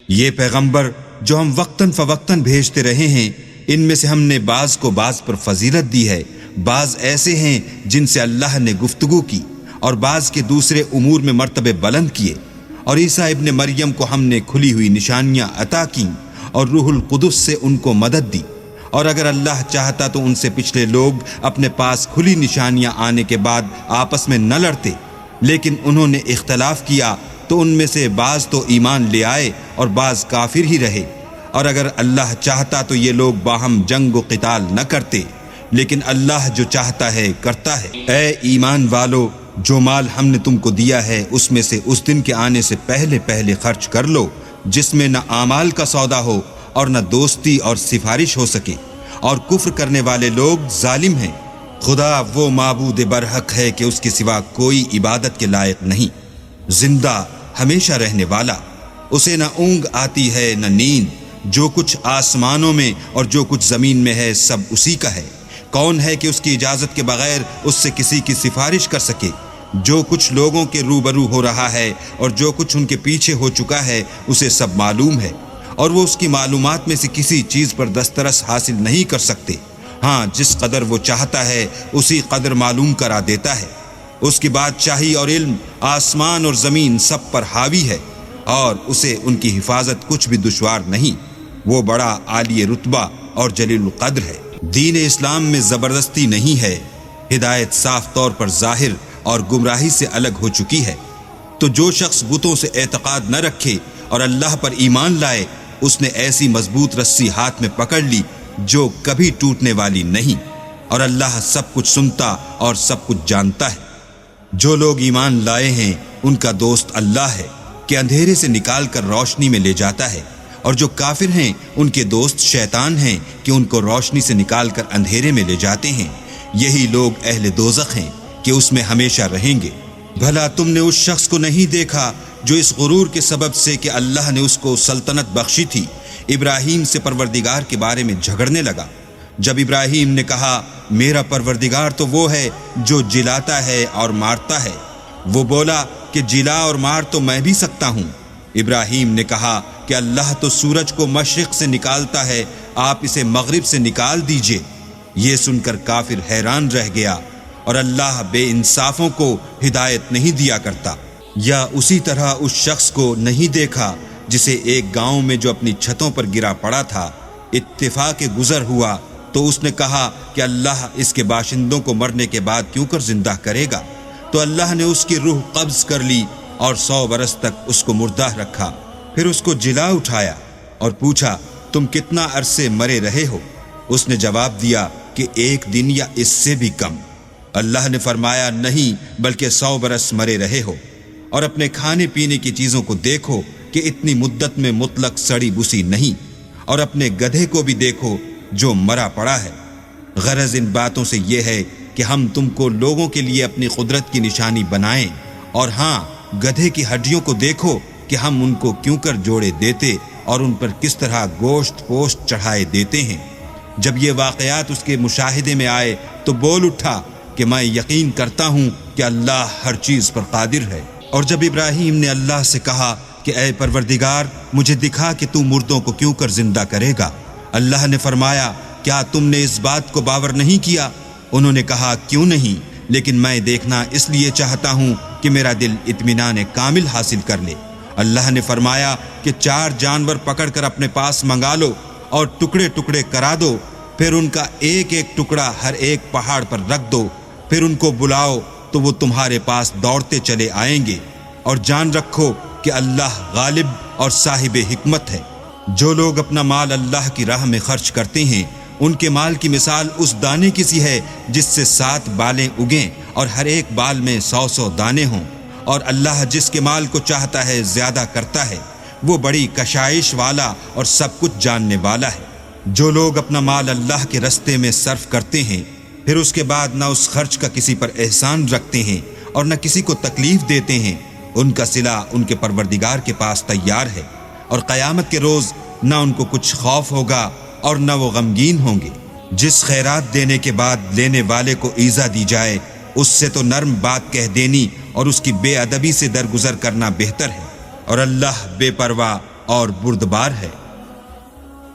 یہ پیغمبر جو ہم وقتاً فوقتاً بھیجتے رہے ہیں، ان میں سے ہم نے بعض کو بعض پر فضیلت دی ہے، بعض ایسے ہیں جن سے اللہ نے گفتگو کی، اور بعض کے دوسرے امور میں مرتبے بلند کیے، اور عیسیٰ ابن مریم کو ہم نے کھلی ہوئی نشانیاں عطا کیں اور روح القدس سے ان کو مدد دی، اور اگر اللہ چاہتا تو ان سے پچھلے لوگ اپنے پاس کھلی نشانیاں آنے کے بعد آپس میں نہ لڑتے، لیکن انہوں نے اختلاف کیا تو ان میں سے بعض تو ایمان لے آئے اور بعض کافر ہی رہے، اور اگر اللہ چاہتا تو یہ لوگ باہم جنگ و قتال نہ کرتے، لیکن اللہ جو چاہتا ہے کرتا ہے۔ اے ایمان والو، جو مال ہم نے تم کو دیا ہے اس میں سے اس دن کے آنے سے پہلے پہلے خرچ کر لو جس میں نہ اعمال کا سودا ہو اور نہ دوستی اور سفارش ہو سکے، اور کفر کرنے والے لوگ ظالم ہیں۔ خدا وہ معبود برحق ہے کہ اس کے سوا کوئی عبادت کے لائق نہیں، زندہ ہمیشہ رہنے والا، اسے نہ اونگ آتی ہے نہ نیند، جو کچھ آسمانوں میں اور جو کچھ زمین میں ہے سب اسی کا ہے۔ کون ہے کہ اس کی اجازت کے بغیر اس سے کسی کی سفارش کر سکے؟ جو کچھ لوگوں کے روبرو ہو رہا ہے اور جو کچھ ان کے پیچھے ہو چکا ہے اسے سب معلوم ہے، اور وہ اس کی معلومات میں سے کسی چیز پر دسترس حاصل نہیں کر سکتے۔ ہاں، جس قدر وہ چاہتا ہے اسی قدر معلوم کرا دیتا ہے۔ اس کی بادشاہی اور علم آسمان اور زمین سب پر حاوی ہے، اور اسے ان کی حفاظت کچھ بھی دشوار نہیں۔ وہ بڑا عالی رتبہ اور جلیل القدر ہے۔ دین اسلام میں زبردستی نہیں ہے، ہدایت صاف طور پر ظاہر اور گمراہی سے الگ ہو چکی ہے۔ تو جو شخص بتوں سے اعتقاد نہ رکھے اور اللہ پر ایمان لائے، اس نے ایسی مضبوط رسی ہاتھ میں پکڑ لی جو کبھی ٹوٹنے والی نہیں، اور اللہ سب کچھ سنتا اور سب کچھ جانتا ہے۔ جو لوگ ایمان لائے ہیں ان کا دوست اللہ ہے کہ اندھیرے سے نکال کر روشنی میں لے جاتا ہے، اور جو کافر ہیں ان کے دوست شیطان ہیں کہ ان کو روشنی سے نکال کر اندھیرے میں لے جاتے ہیں۔ یہی لوگ اہل دوزخ ہیں کہ اس میں ہمیشہ رہیں گے۔ بھلا تم نے اس شخص کو نہیں دیکھا جو اس غرور کے سبب سے کہ اللہ نے اس کو سلطنت بخشی تھی، ابراہیم سے پروردگار کے بارے میں جھگڑنے لگا؟ جب ابراہیم نے کہا میرا پروردگار تو وہ ہے جو جلاتا ہے اور مارتا ہے، وہ بولا کہ جلا اور مار تو میں بھی سکتا ہوں۔ ابراہیم نے کہا کہ اللہ تو سورج کو مشرق سے نکالتا ہے، آپ اسے مغرب سے نکال دیجئے۔ یہ سن کر کافر حیران رہ گیا، اور اللہ بے انصافوں کو ہدایت نہیں دیا کرتا۔ یا اسی طرح اس شخص کو نہیں دیکھا جسے ایک گاؤں میں جو اپنی چھتوں پر گرا پڑا تھا اتفاق گزر ہوا تو اس نے کہا کہ اللہ اس کے باشندوں کو مرنے کے بعد کیوں کر زندہ کرے گا؟ تو اللہ نے اس کی روح قبض کر لی اور 100 برس تک اس کو مردہ رکھا، پھر اس کو جلا اٹھایا اور پوچھا تم کتنا عرصے مرے رہے ہو؟ اس نے جواب دیا کہ 1 دن یا اس سے بھی کم۔ اللہ نے فرمایا نہیں بلکہ 100 برس مرے رہے ہو، اور اپنے کھانے پینے کی چیزوں کو دیکھو کہ اتنی مدت میں مطلق سڑی بسی نہیں، اور اپنے گدھے کو بھی دیکھو جو مرا پڑا ہے۔ غرض ان باتوں سے یہ ہے کہ ہم تم کو لوگوں کے لیے اپنی قدرت کی نشانی بنائیں، اور ہاں گدھے کی ہڈیوں کو دیکھو کہ ہم ان کو کیوں کر جوڑے دیتے اور ان پر کس طرح گوشت پوشت چڑھائے دیتے ہیں۔ جب یہ واقعات اس کے مشاہدے میں آئے تو بول اٹھا کہ میں یقین کرتا ہوں کہ اللہ ہر چیز پر قادر ہے۔ اور جب ابراہیم نے اللہ سے کہا کہ اے پروردگار مجھے دکھا کہ تو مردوں کو کیوں کر زندہ کرے گا، اللہ نے فرمایا کیا تم نے اس بات کو باور نہیں کیا؟ انہوں نے کہا کیوں نہیں، لیکن میں دیکھنا اس لیے چاہتا ہوں کہ میرا دل اطمینان کامل حاصل کر لے۔ اللہ نے فرمایا کہ 4 جانور پکڑ کر اپنے پاس منگا لو اور ٹکڑے ٹکڑے کرا دو، پھر ان کا ایک ایک ٹکڑا ہر ایک پہاڑ پر رکھ دو، پھر ان کو بلاؤ تو وہ تمہارے پاس دوڑتے چلے آئیں گے، اور جان رکھو کہ اللہ غالب اور صاحب حکمت ہے۔ جو لوگ اپنا مال اللہ کی راہ میں خرچ کرتے ہیں ان کے مال کی مثال اس دانے کی سی ہے جس سے 7 بالیں اگیں اور ہر ایک بال میں 100 دانے ہوں، اور اللہ جس کے مال کو چاہتا ہے زیادہ کرتا ہے، وہ بڑی کشائش والا اور سب کچھ جاننے والا ہے۔ جو لوگ اپنا مال اللہ کے رستے میں صرف کرتے ہیں پھر اس کے بعد نہ اس خرچ کا کسی پر احسان رکھتے ہیں اور نہ کسی کو تکلیف دیتے ہیں، ان کا صلہ ان کے پروردگار کے پاس تیار ہے، اور قیامت کے روز نہ ان کو کچھ خوف ہوگا اور نہ وہ غمگین ہوں گے۔ جس خیرات دینے کے بعد لینے والے کو ایذا دی جائے اس سے تو نرم بات کہہ دینی اور اس کی بے ادبی سے درگزر کرنا بہتر ہے، اور اللہ بے پرواہ اور بردبار ہے۔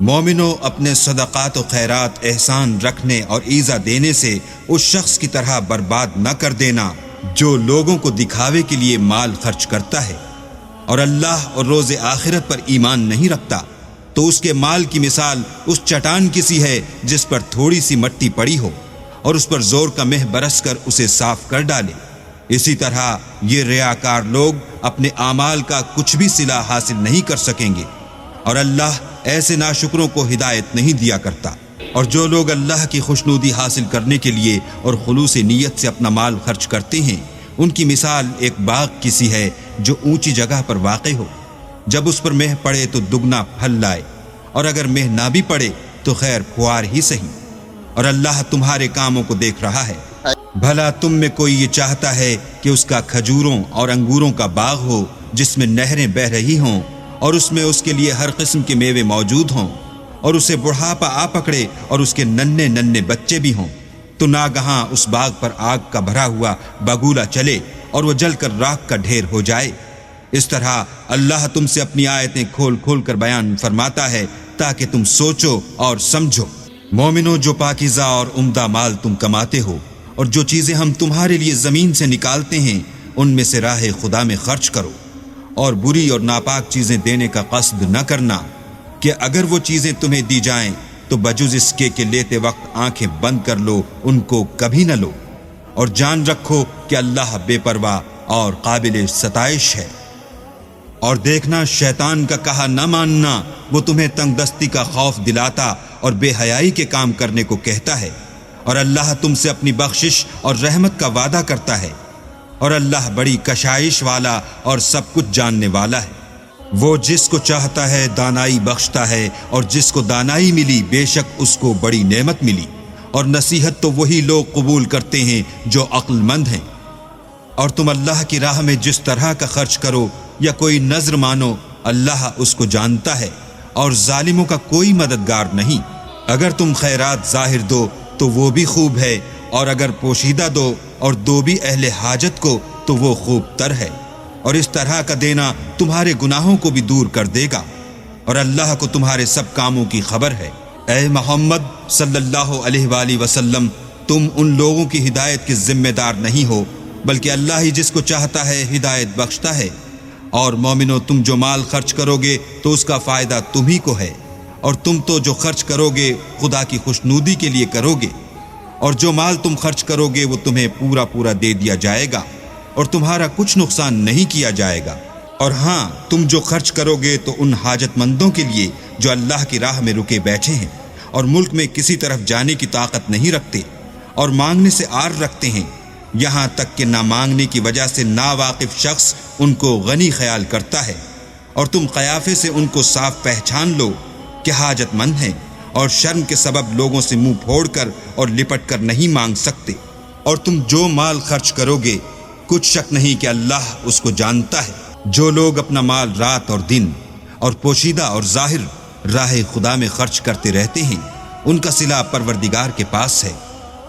مومنوں، اپنے صدقات و خیرات احسان رکھنے اور ایذا دینے سے اس شخص کی طرح برباد نہ کر دینا جو لوگوں کو دکھاوے کے لیے مال خرچ کرتا ہے اور اللہ اور روز آخرت پر ایمان نہیں رکھتا، تو اس کے مال کی مثال اس چٹان کی سی ہے جس پر تھوڑی سی مٹی پڑی ہو اور اس پر زور کا مہ برس کر اسے صاف کر ڈالے۔ اسی طرح یہ ریاکار لوگ اپنے اعمال کا کچھ بھی صلہ حاصل نہیں کر سکیں گے، اور اللہ ایسے ناشکروں کو ہدایت نہیں دیا کرتا۔ اور جو لوگ اللہ کی خوشنودی حاصل کرنے کے لیے اور خلوص نیت سے اپنا مال خرچ کرتے ہیں، ان کی مثال ایک باغ کی سی ہے جو اونچی جگہ پر واقع ہو، جب اس پر مہ پڑے تو دگنا پھل لائے، اور اگر مہ نہ بھی پڑے تو خیر پھوار ہی سہی، اور اللہ تمہارے کاموں کو دیکھ رہا ہے۔ بھلا تم میں کوئی یہ چاہتا ہے کہ اس کا کھجوروں اور انگوروں کا باغ ہو جس میں نہریں بہہ رہی ہوں اور اس میں اس کے لیے ہر قسم کے میوے موجود ہوں، اور اسے بڑھاپا آ پکڑے اور اس کے ننھے ننھے بچے بھی ہوں، تو ناگہاں اس باغ پر آگ کا بھرا ہوا بگولا چلے اور وہ جل کر راکھ کا ڈھیر ہو جائے۔ اس طرح اللہ تم سے اپنی آیتیں کھول کھول کر بیان فرماتا ہے تاکہ تم سوچو اور سمجھو۔ مومنوں، جو پاکیزہ اور عمدہ مال تم کماتے ہو اور جو چیزیں ہم تمہارے لیے زمین سے نکالتے ہیں ان میں سے راہ خدا میں خرچ کرو، اور بری اور ناپاک چیزیں دینے کا قصد نہ کرنا کہ اگر وہ چیزیں تمہیں دی جائیں تو بجز اس کے کہ لیتے وقت آنکھیں بند کر لو ان کو کبھی نہ لو، اور جان رکھو کہ اللہ بے پرواہ اور قابل ستائش ہے۔ اور دیکھنا، شیطان کا کہا نہ ماننا وہ تمہیں تنگ دستی کا خوف دلاتا اور بے حیائی کے کام کرنے کو کہتا ہے، اور اللہ تم سے اپنی بخشش اور رحمت کا وعدہ کرتا ہے، اور اللہ بڑی کشائش والا اور سب کچھ جاننے والا ہے۔ وہ جس کو چاہتا ہے دانائی بخشتا ہے، اور جس کو دانائی ملی بے شک اس کو بڑی نعمت ملی، اور نصیحت تو وہی لوگ قبول کرتے ہیں جو عقل مند ہیں۔ اور تم اللہ کی راہ میں جس طرح کا خرچ کرو یا کوئی نذر مانو، اللہ اس کو جانتا ہے، اور ظالموں کا کوئی مددگار نہیں۔ اگر تم خیرات ظاہر دو تو وہ بھی خوب ہے، اور اگر پوشیدہ دو اور دو بھی اہل حاجت کو تو وہ خوب تر ہے، اور اس طرح کا دینا تمہارے گناہوں کو بھی دور کر دے گا، اور اللہ کو تمہارے سب کاموں کی خبر ہے۔ اے محمد صلی اللہ علیہ وآلہ وسلم، تم ان لوگوں کی ہدایت کے ذمہ دار نہیں ہو، بلکہ اللہ ہی جس کو چاہتا ہے ہدایت بخشتا ہے۔ اور مومنو، تم جو مال خرچ کرو گے تو اس کا فائدہ تمہیں کو ہے، اور تم تو جو خرچ کرو گے خدا کی خوشنودی کے لیے کرو گے، اور جو مال تم خرچ کرو گے وہ تمہیں پورا پورا دے دیا جائے گا، اور تمہارا کچھ نقصان نہیں کیا جائے گا۔ اور ہاں، تم جو خرچ کرو گے تو ان حاجت مندوں کے لیے جو اللہ کی راہ میں رکے بیٹھے ہیں اور ملک میں کسی طرف جانے کی طاقت نہیں رکھتے اور مانگنے سے آر رکھتے ہیں، یہاں تک کہ نہ مانگنے کی وجہ سے ناواقف شخص ان کو غنی خیال کرتا ہے، اور تم قیافے سے ان کو صاف پہچان لو کہ حاجت مند ہیں، اور شرم کے سبب لوگوں سے منہ پھوڑ کر اور لپٹ کر نہیں مانگ سکتے۔ اور تم جو مال خرچ کرو گے کچھ شک نہیں کہ اللہ اس کو جانتا ہے۔ جو لوگ اپنا مال رات اور دن اور پوشیدہ اور ظاہر راہ خدا میں خرچ کرتے رہتے ہیں، ان کا صلہ پروردگار کے پاس ہے،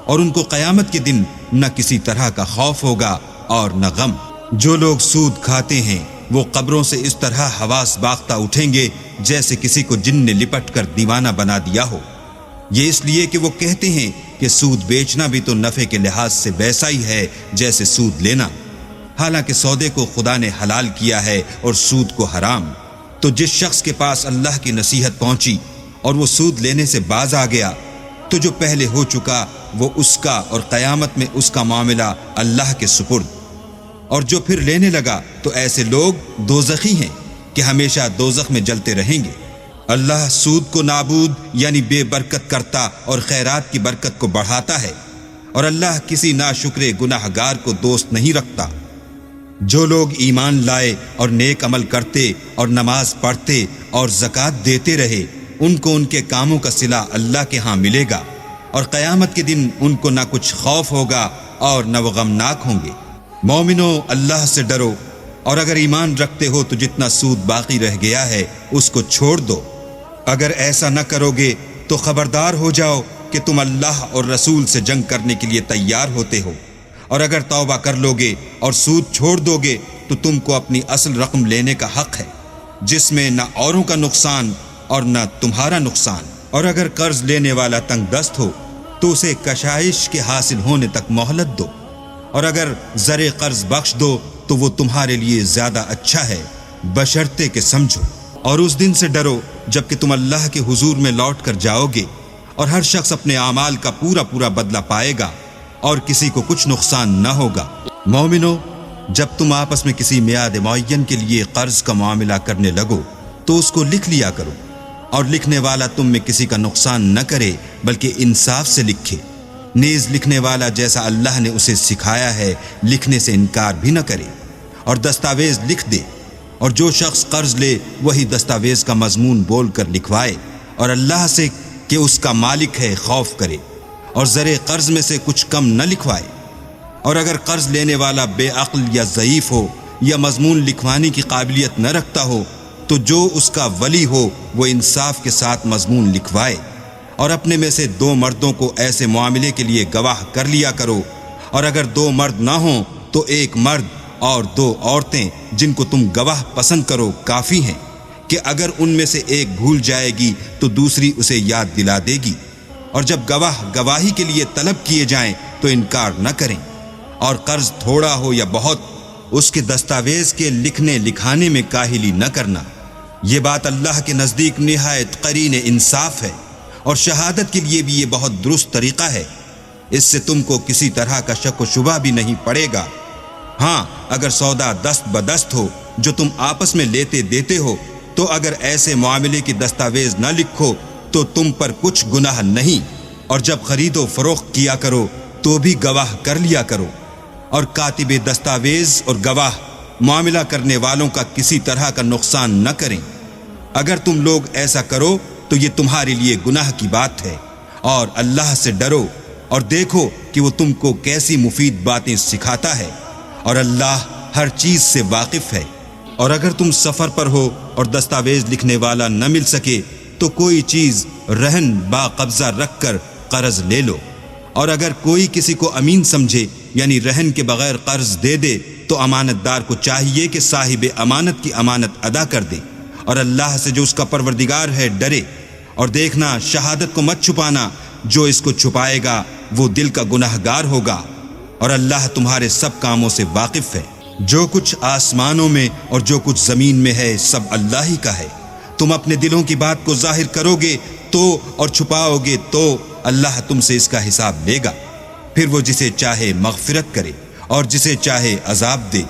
اور ان کو قیامت کے دن نہ کسی طرح کا خوف ہوگا اور نہ غم۔ جو لوگ سود کھاتے ہیں وہ قبروں سے اس طرح حواس باختہ اٹھیں گے جیسے کسی کو جن نے لپٹ کر دیوانہ بنا دیا ہو۔ یہ اس لیے کہ وہ کہتے ہیں کہ سود بیچنا بھی تو نفع کے لحاظ سے ویسا ہی ہے جیسے سود لینا، حالانکہ سودے کو خدا نے حلال کیا ہے اور سود کو حرام۔ تو جس شخص کے پاس اللہ کی نصیحت پہنچی اور وہ سود لینے سے باز آ گیا، تو جو پہلے ہو چکا وہ اس کا، اور قیامت میں اس کا معاملہ اللہ کے سپرد۔ اور جو پھر لینے لگا تو ایسے لوگ دوزخی ہیں کہ ہمیشہ دوزخ میں جلتے رہیں گے۔ اللہ سود کو نابود یعنی بے برکت کرتا اور خیرات کی برکت کو بڑھاتا ہے، اور اللہ کسی ناشکر گناہ گار کو دوست نہیں رکھتا۔ جو لوگ ایمان لائے اور نیک عمل کرتے اور نماز پڑھتے اور زکوٰۃ دیتے رہے، ان کو ان کے کاموں کا صلہ اللہ کے ہاں ملے گا، اور قیامت کے دن ان کو نہ کچھ خوف ہوگا اور نہ وہ غمناک ہوں گے۔ مومنو، اللہ سے ڈرو، اور اگر ایمان رکھتے ہو تو جتنا سود باقی رہ گیا ہے اس کو چھوڑ دو۔ اگر ایسا نہ کرو گے تو خبردار ہو جاؤ کہ تم اللہ اور رسول سے جنگ کرنے کے لیے تیار ہوتے ہو، اور اگر توبہ کر لو گے اور سود چھوڑ دو گے تو تم کو اپنی اصل رقم لینے کا حق ہے، جس میں نہ اوروں کا نقصان اور نہ تمہارا نقصان۔ اور اگر قرض لینے والا تنگ دست ہو تو اسے کشائش کے حاصل ہونے تک مہلت دو، اور اگر زر قرض بخش دو تو وہ تمہارے لیے زیادہ اچھا ہے، بشرطے کہ سمجھو۔ اور اس دن سے ڈرو جب کہ تم اللہ کے حضور میں لوٹ کر جاؤ گے، اور ہر شخص اپنے اعمال کا پورا پورا بدلہ پائے گا، اور کسی کو کچھ نقصان نہ ہوگا۔ مومنو، جب تم آپس میں کسی میعاد معین کے لیے قرض کا معاملہ کرنے لگو تو اس کو لکھ لیا کرو، اور لکھنے والا تم میں کسی کا نقصان نہ کرے بلکہ انصاف سے لکھے۔ نیز لکھنے والا جیسا اللہ نے اسے سکھایا ہے لکھنے سے انکار بھی نہ کرے، اور دستاویز لکھ دے، اور جو شخص قرض لے وہی دستاویز کا مضمون بول کر لکھوائے، اور اللہ سے کہ اس کا مالک ہے خوف کرے، اور زر قرض میں سے کچھ کم نہ لکھوائے۔ اور اگر قرض لینے والا بے عقل یا ضعیف ہو یا مضمون لکھوانے کی قابلیت نہ رکھتا ہو تو جو اس کا ولی ہو وہ انصاف کے ساتھ مضمون لکھوائے، اور اپنے میں سے 2 مردوں کو ایسے معاملے کے لیے گواہ کر لیا کرو، اور اگر 2 مرد نہ ہوں تو 1 مرد اور 2 عورتیں جن کو تم گواہ پسند کرو کافی ہیں، کہ اگر ان میں سے ایک بھول جائے گی تو دوسری اسے یاد دلا دے گی۔ اور جب گواہ گواہی کے لیے طلب کیے جائیں تو انکار نہ کریں، اور قرض تھوڑا ہو یا بہت اس کے دستاویز کے لکھنے لکھانے میں کاہلی نہ کرنا۔ یہ بات اللہ کے نزدیک نہایت قرین انصاف ہے، اور شہادت کے لیے بھی یہ بہت درست طریقہ ہے۔ اس سے تم کو کسی طرح کا شک و شبہ بھی نہیں پڑے گا۔ ہاں، اگر سودا دست بدست ہو جو تم آپس میں لیتے دیتے ہو تو اگر ایسے معاملے کی دستاویز نہ لکھو تو تم پر کچھ گناہ نہیں، اور جب خرید و فروخت کیا کرو تو بھی گواہ کر لیا کرو، اور کاتب دستاویز اور گواہ معاملہ کرنے والوں کا کسی طرح کا نقصان نہ کریں۔ اگر تم لوگ ایسا کرو تو یہ تمہارے لیے گناہ کی بات ہے، اور اللہ سے ڈرو اور دیکھو کہ وہ تم کو کیسی مفید باتیں سکھاتا ہے، اور اللہ ہر چیز سے واقف ہے۔ اور اگر تم سفر پر ہو اور دستاویز لکھنے والا نہ مل سکے تو کوئی چیز رہن با قبضہ رکھ کر قرض لے لو، اور اگر کوئی کسی کو امین سمجھے یعنی رہن کے بغیر قرض دے دے تو امانت دار کو چاہیے کہ صاحب امانت کی امانت ادا کر دے، اور اللہ سے جو اس کا پروردگار ہے ڈرے۔ اور دیکھنا، شہادت کو مت چھپانا، جو اس کو چھپائے گا وہ دل کا گناہگار ہوگا، اور اللہ تمہارے سب کاموں سے واقف ہے۔ جو کچھ آسمانوں میں اور جو کچھ زمین میں ہے سب اللہ ہی کا ہے۔ تم اپنے دلوں کی بات کو ظاہر کرو گے تو اور چھپاؤ گے تو اللہ تم سے اس کا حساب لے گا، پھر وہ جسے چاہے مغفرت کرے اور جسے چاہے عذاب دے،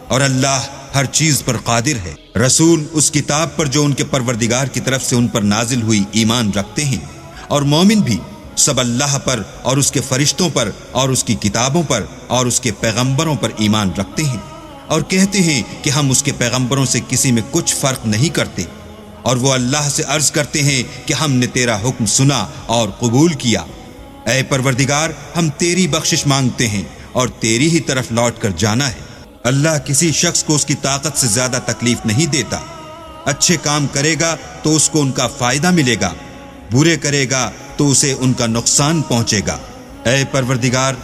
اور اللہ ہر چیز پر قادر ہے۔ رسول اس کتاب پر جو ان کے پروردگار کی طرف سے ان پر نازل ہوئی ایمان رکھتے ہیں، اور مومن بھی سب اللہ پر اور اس کے فرشتوں پر اور اس کی کتابوں پر اور اس کے پیغمبروں پر ایمان رکھتے ہیں، اور کہتے ہیں کہ ہم اس کے پیغمبروں سے کسی میں کچھ فرق نہیں کرتے، اور وہ اللہ سے عرض کرتے ہیں کہ ہم نے تیرا حکم سنا اور قبول کیا۔ اے پروردگار، ہم تیری بخشش مانگتے ہیں اور تیری ہی طرف لوٹ کر جانا ہے۔ اللہ کسی شخص کو اس کی طاقت سے زیادہ تکلیف نہیں دیتا۔ اچھے کام کرے گا تو اس کو ان کا فائدہ ملے گا، برے کرے گا تو اسے ان کا نقصان پہنچے گا۔ اے پروردگار،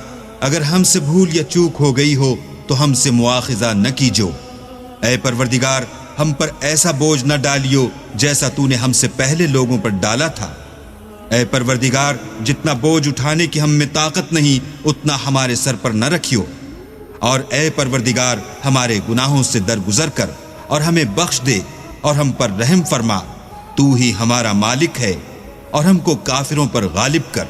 اگر ہم سے بھول یا چوک ہو گئی ہو تو ہم سے مواخذہ نہ کیجو۔ اے پروردگار، ہم پر ایسا بوجھ نہ ڈالیو جیسا تو نے ہم سے پہلے لوگوں پر ڈالا تھا۔ اے پروردگار، جتنا بوجھ اٹھانے کی ہم میں طاقت نہیں اتنا ہمارے سر پر نہ رکھیو، اور اے پروردگار ہمارے گناہوں سے درگزر کر اور ہمیں بخش دے اور ہم پر رحم فرما، تو ہی ہمارا مالک ہے اور ہم کو کافروں پر غالب کر۔